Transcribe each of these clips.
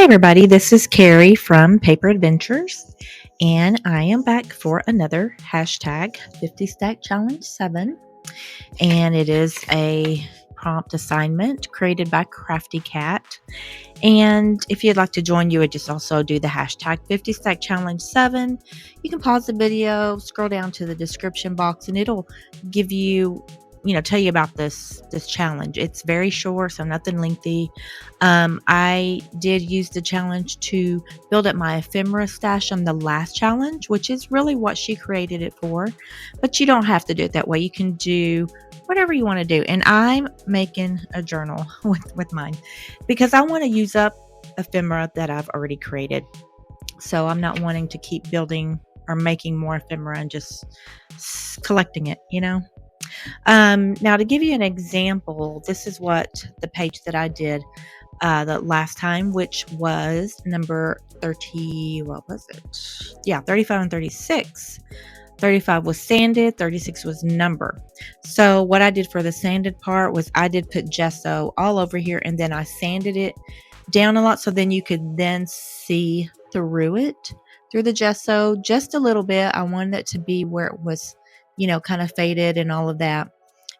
everybody, this is Carrie from Paper Adventures, and I am back for another hashtag 50 Stack Challenge 7, and it is a prompt assignment created by CraftyCat. And if you'd like to join, you would just also do the hashtag 50 Stack Challenge 7. You can pause the video, scroll down to the description box, and it'll give you tell you about this challenge. It's very short, so nothing lengthy. I did use the challenge to build up my ephemera stash on the last challenge, which is really what she created it for, but you don't have to do it that way. You can do whatever you want to do, and I'm making a journal with mine because I want to use up ephemera that I've already created, so I'm not wanting to keep building or making more ephemera and just collecting it, Now, to give you an example, this is what the page that I did the last time, which was number 30. What was it? Yeah, 35 and 36. 35 was sanded, 36 was number. So what I did for the sanded part was I did put gesso all over here, and then I sanded it down a lot so then you could then see through it, through the gesso just a little bit. I wanted it to be where it was kind of faded and all of that.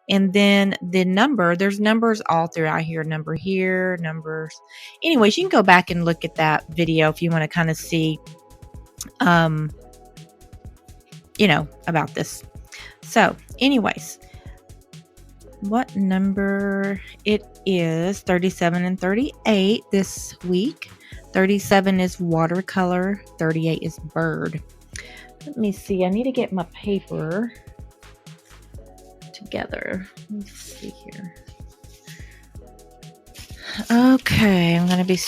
And then the number, there's numbers all throughout here, number here, numbers. Anyways, you can go back and look at that video if you want to kind of see, about this. So anyways, what number it is, 37 and 38 this week. 37 is watercolor, 38 is bird. Let me see, I need to get my paper together. Let me see here. Okay, I'm going to be...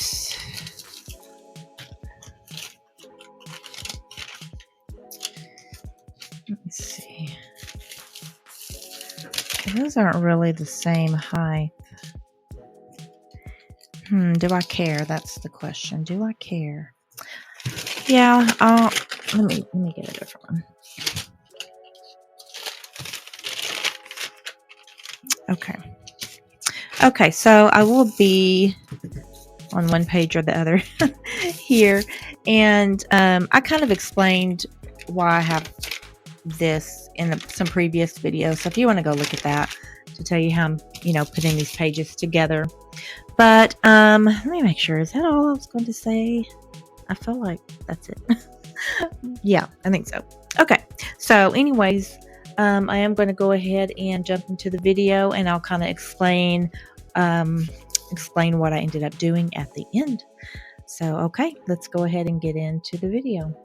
Let me see. Okay, those aren't really the same height. Do I care? That's the question. Do I care? Yeah, let me get a different one. Okay, so I will be on one page or the other here, and I kind of explained why I have this in some previous videos, so if you want to go look at that to tell you how I'm putting these pages together. But let me make sure, is that all I was going to say? I feel like that's it. Yeah, I think so. Okay, so anyways, I am going to go ahead and jump into the video, and I'll kind of explain what I ended up doing at the end. So, okay, let's go ahead and get into the video.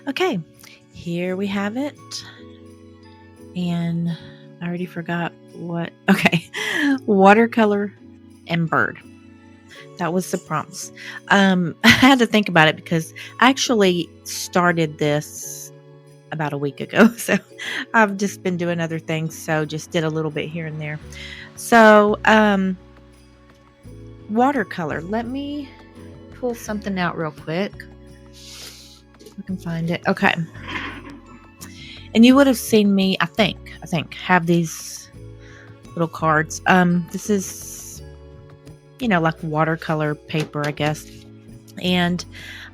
Okay, here we have it. And I already forgot what. Okay, watercolor and bird. That was the prompts. I had to think about it because I actually started this about a week ago. So I've just been doing other things. So just did a little bit here and there. So watercolor. Let me pull something out real quick. I can find it. Okay. And you would have seen me, I think, have these little cards. This is, like watercolor paper, I guess. And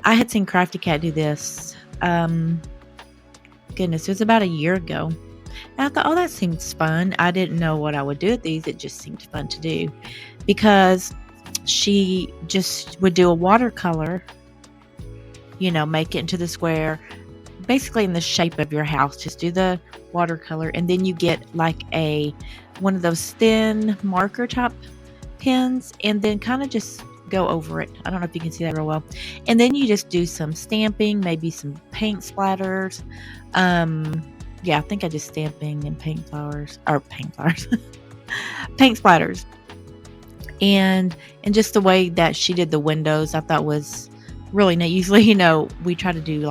I had seen CraftyCat do this. Goodness, it was about a year ago. And I thought, oh, that seems fun. I didn't know what I would do with these. It just seemed fun to do because she just would do a watercolor, make it into the square, basically in the shape of your house. Just do the watercolor, and then you get like one of those thin marker type pens, and then kind of just go over it. I don't know if you can see that real well. And then you just do some stamping, maybe some paint splatters. Yeah, I think I did stamping and paint splatters. And just the way that she did the windows, I thought was really neat. Usually, we try to do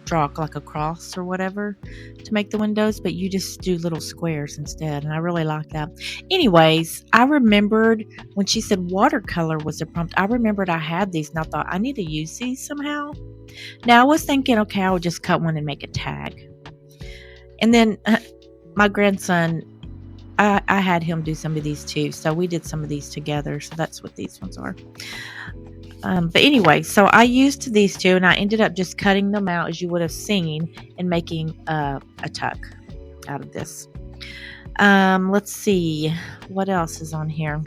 draw like a cross or whatever to make the windows, but you just do little squares instead, and I really like that. Anyways, I remembered when she said watercolor was the prompt, I remembered I had these, and I thought I need to use these somehow. Now I was thinking, okay, I would just cut one and make a tag. And then my grandson, I had him do some of these too, so we did some of these together, so that's what these ones are. But anyway, so I used these two, and I ended up just cutting them out, as you would have seen, and making a tuck out of this. Let's see. What else is on here?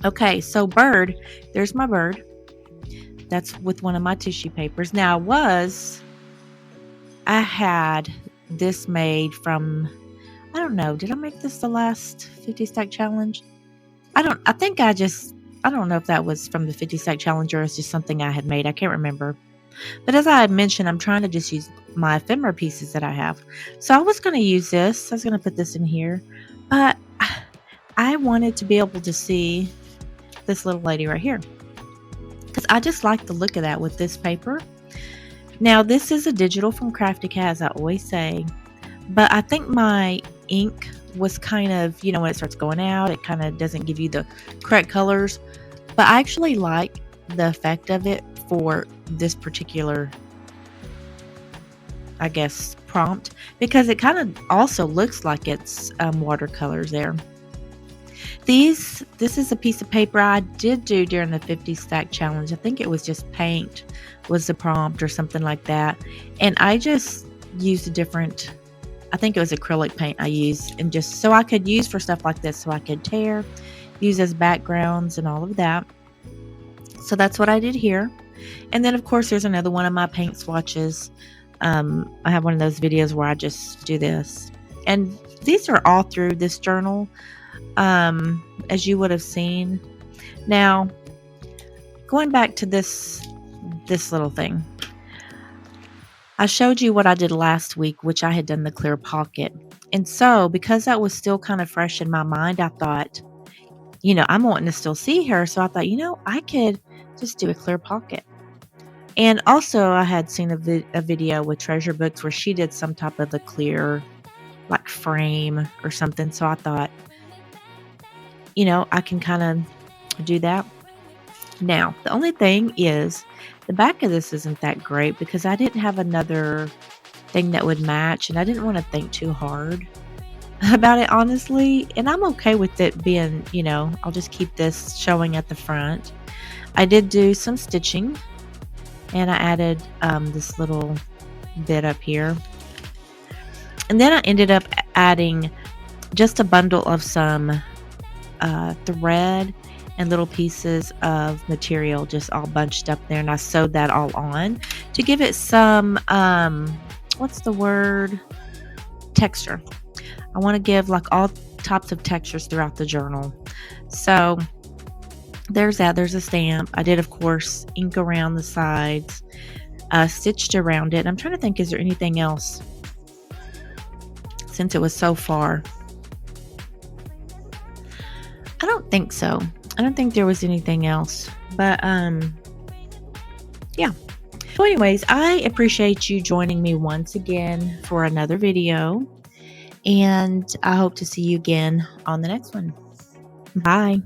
Okay, so bird. There's my bird. That's with one of my tissue papers. Now, I had this made from, I don't know, did I make this the last 50 stack challenge? I don't know if that was from the 50 stack challenge or it's just something I had made. I can't remember. But as I had mentioned, I'm trying to just use my ephemera pieces that I have. So I was going to use this. I was going to put this in here. But I wanted to be able to see this little lady right here, because I just like the look of that with this paper. Now, this is a digital from CraftyCats, as I always say. But I think my ink was kind of, when it starts going out, it kind of doesn't give you the correct colors. But I actually like the effect of it for this particular, I guess, prompt, because it kind of also looks like it's watercolors there. This is a piece of paper I did do during the 50 stack challenge. I think it was just paint was the prompt or something like that. And I just used I think it was acrylic paint I used, and just so I could use for stuff like this, so I could use as backgrounds and all of that. So that's what I did here. And then, of course, there's another one of my paint swatches. I have one of those videos where I just do this. And these are all through this journal, as you would have seen. Now, going back to this little thing. I showed you what I did last week, which I had done the clear pocket. And so, because that was still kind of fresh in my mind, I thought, I'm wanting to still see her. So I thought, I could just do a clear pocket. And also, I had seen a video with Treasure Books where she did some type of a clear, frame or something. So I thought, I can kind of do that. Now, the only thing is, the back of this isn't that great because I didn't have another thing that would match, and I didn't want to think too hard about it, honestly. And I'm okay with it being, I'll just keep this showing at the front. I did do some stitching, and I added this little bit up here. And then I ended up adding just a bundle of some thread and little pieces of material just all bunched up there, and I sewed that all on to give it some what's the word, texture. I want to give all types of textures throughout the journal. So there's that. There's a stamp. I did, of course, ink around the sides, stitched around it. I'm trying to think, is there anything else since it was so far? I don't think so. I don't think there was anything else. But yeah. So anyways, I appreciate you joining me once again for another video. And I hope to see you again on the next one. Bye.